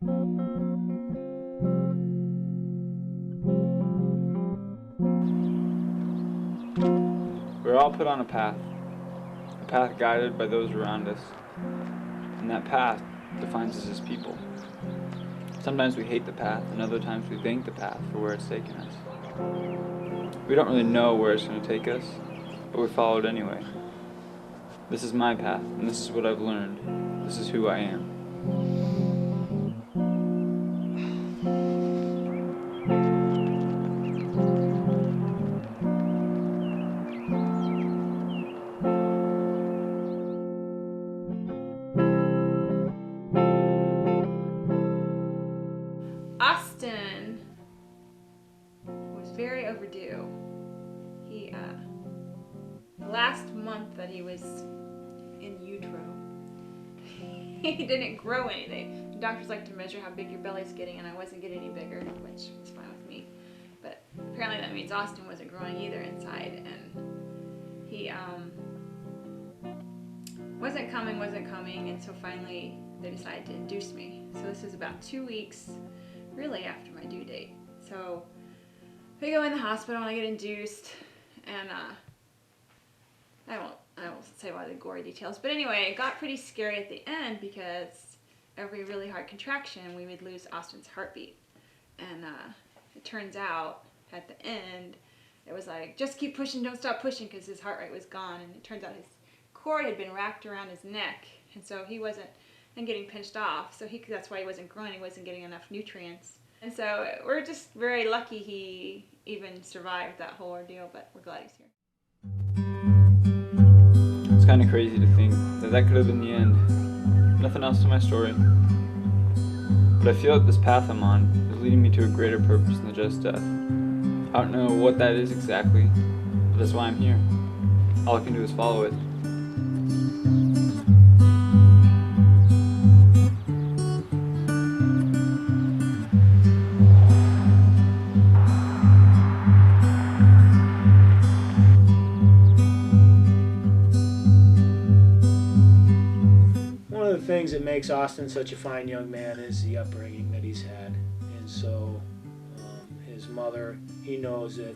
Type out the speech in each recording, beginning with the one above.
We're all put on a path guided by those around us, and that path defines us as people. Sometimes we hate the path, and other times we thank the path for where it's taken us. We don't really know where it's going to take us, but we follow it anyway. This is my path, and this is what I've learned. This is who I am. Austin was very overdue. The last month that he was in utero, he didn't grow anything. The doctors like to measure how big your belly's getting, and I wasn't getting any bigger, which is fine with me. But apparently that means Austin wasn't growing either inside, and he wasn't coming, and so finally they decided to induce me. So this is about 2 weeks, really after my due date. So I go in the hospital and I get induced, and I won't say all the gory details, but anyway, it got pretty scary at the end because every really hard contraction we would lose Austin's heartbeat, and it turns out at the end it was like, just keep pushing, don't stop pushing, because his heart rate was gone, and it turns out his cord had been wrapped around his neck, and so he wasn't getting pinched off, so that's why he wasn't growing, he wasn't getting enough nutrients. And so we're just very lucky he even survived that whole ordeal, but we're glad he's here. It's kind of crazy to think that could have been the end. Nothing else to my story. But I feel that this path I'm on is leading me to a greater purpose than just death. I don't know what that is exactly, but that's why I'm here. All I can do is follow it. One of the things that makes Austin such a fine young man is the upbringing that he's had. And so his mother, he knows that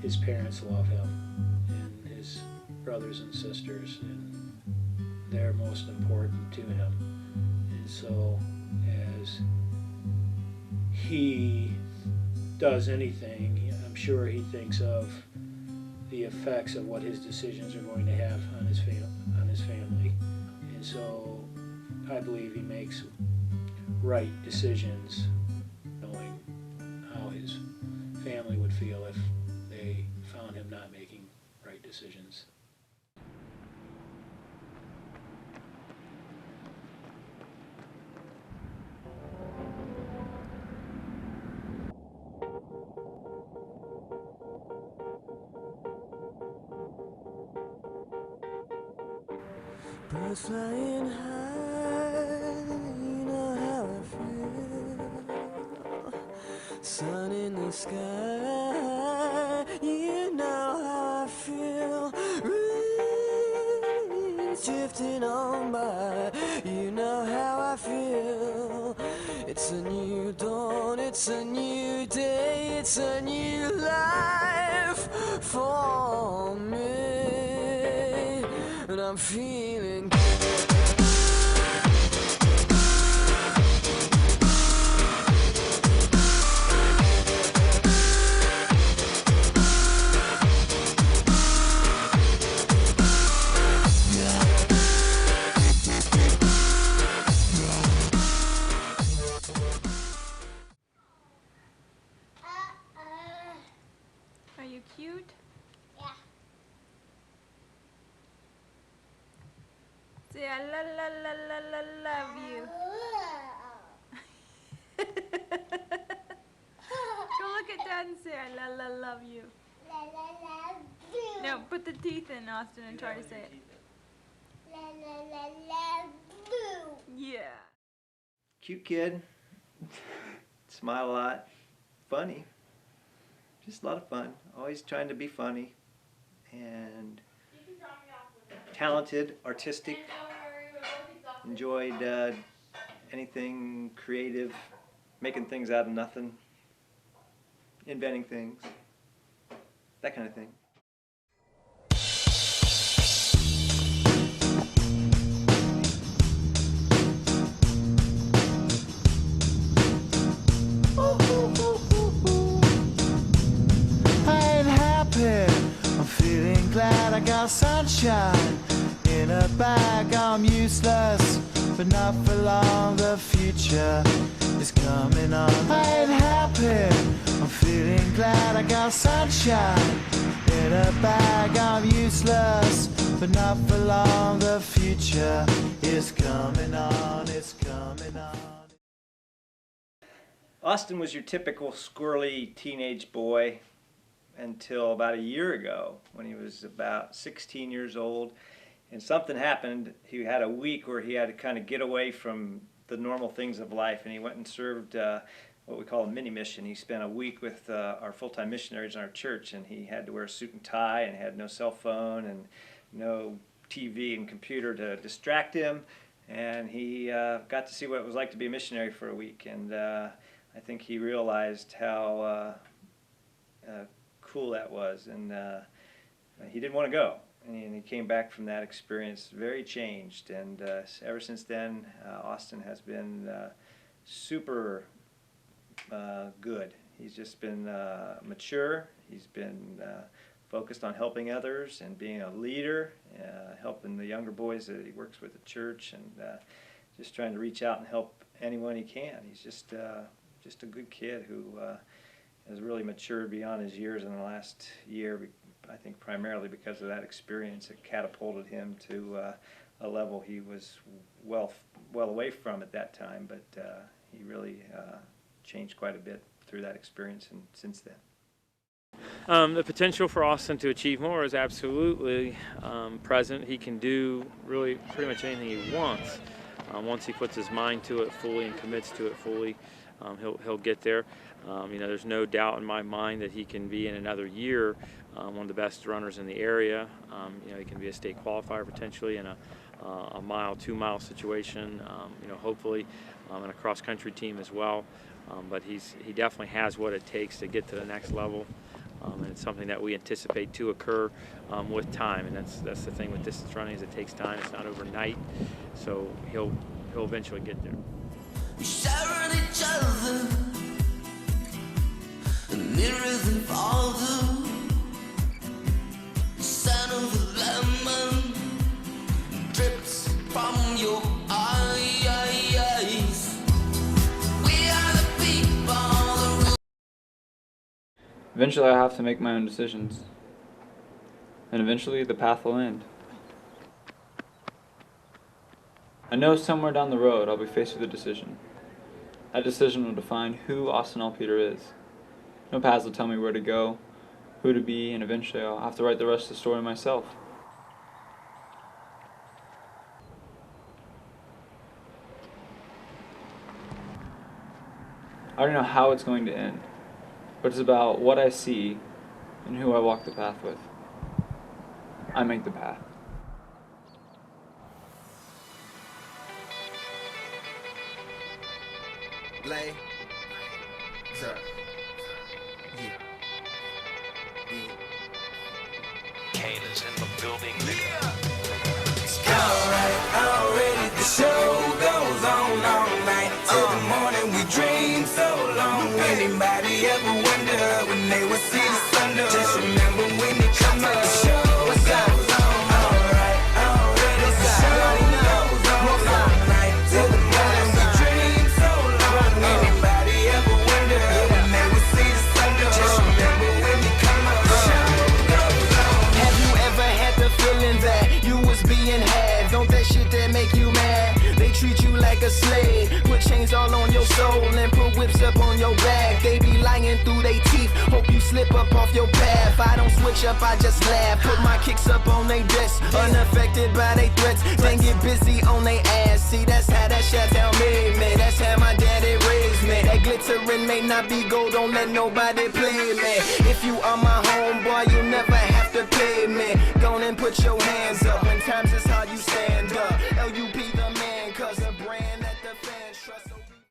his parents love him, and his brothers and sisters, and they're most important to him. And so as he does anything, I'm sure he thinks of the effects of what his decisions are going to have on his family. And so I believe he makes right decisions, knowing how his family would feel if they found him not making right decisions. Birds flying high, you know how I feel. Sun in the sky, you know how I feel. Breeze drifting on by, you know how I feel. It's a new dawn, it's a new day, it's a new life for me, and I'm feeling good. Are you cute? Yeah. Say I love you. Go look at Dad and say I love you. No, put the teeth in, Austin, and try to say it. Yeah. Cute kid. Smile a lot. Funny. Just a lot of fun. Always trying to be funny. And talented, artistic. Enjoyed anything creative, making things out of nothing, inventing things, that kind of thing. I ain't happy, I'm feeling glad I got sunshine in a bag. I'm useless, but not for long, the future is coming on. I ain't happy, I'm feeling glad I got sunshine in a bag. I'm useless, but not for long, the future is coming on, it's coming on. Austin was your typical squirrely teenage boy until about a year ago when he was about 16 years old, and something happened. He had a week where he had to kind of get away from the normal things of life, and he went and served what we call a mini mission. He spent a week with our full-time missionaries in our church, and he had to wear a suit and tie and had no cell phone and no TV and computer to distract him, and he got to see what it was like to be a missionary for a week, and I think he realized how cool that was, and he didn't want to go. And he came back from that experience very changed, and ever since then, Austin has been super good. He's just been mature. He's been focused on helping others and being a leader, helping the younger boys that he works with at church, and just trying to reach out and help anyone he can. He's just a good kid who has really matured beyond his years in the last year. I think primarily because of that experience. It catapulted him to a level he was well away from at that time, but he really changed quite a bit through that experience and since then. The potential for Austin to achieve more is absolutely present. He can do really pretty much anything he wants. Once he puts his mind to it fully and commits to it fully, he'll get there. There's no doubt in my mind that he can be in another year one of the best runners in the area. He can be a state qualifier potentially in a mile, 2 mile situation. Hopefully in a cross country team as well. But he definitely has what it takes to get to the next level. And it's something that we anticipate to occur with time, and that's the thing with distance running, is it takes time. It's not overnight, so he'll eventually get there. We showered each other, mirrors and father, the sound of the lemon drips from your eyes. We are the people. Eventually I have to make my own decisions. And eventually the path will end. I know somewhere down the road I'll be faced with a decision. That decision will define who Austin Alpeter is. No paths will tell me where to go, who to be, and eventually I'll have to write the rest of the story myself. I already know how it's going to end, but it's about what I see and who I walk the path with. I make the path. Lay, sir. Yeah. Kane is in the building. Already the show goes on all night till the morning. We dream so long. Anybody ever wonder when they would see the sun? Just remember when it comes up, the show goes on. Alright, already the show goes on all night till the morning. We dream so long. Anybody ever wonder when they would see the sun? Just remember when it comes up, the show goes on. Have you ever had the feeling that you was being had? Don't that shit that make you mad? They treat you like a slave, put chains all on your soul and put whips up on your back. They be lying through they teeth, hope you slip up off your path. I don't switch up, I just laugh, put my kicks up on they desk, unaffected by they threats, then get busy on they ass. See, that's how that shit tell me, man. That's how my daddy raised me. That glittering may not be gold, don't let nobody play me. If you are my homeboy, you never have to pay me. Go and put your hands up when times is hard, you stand up.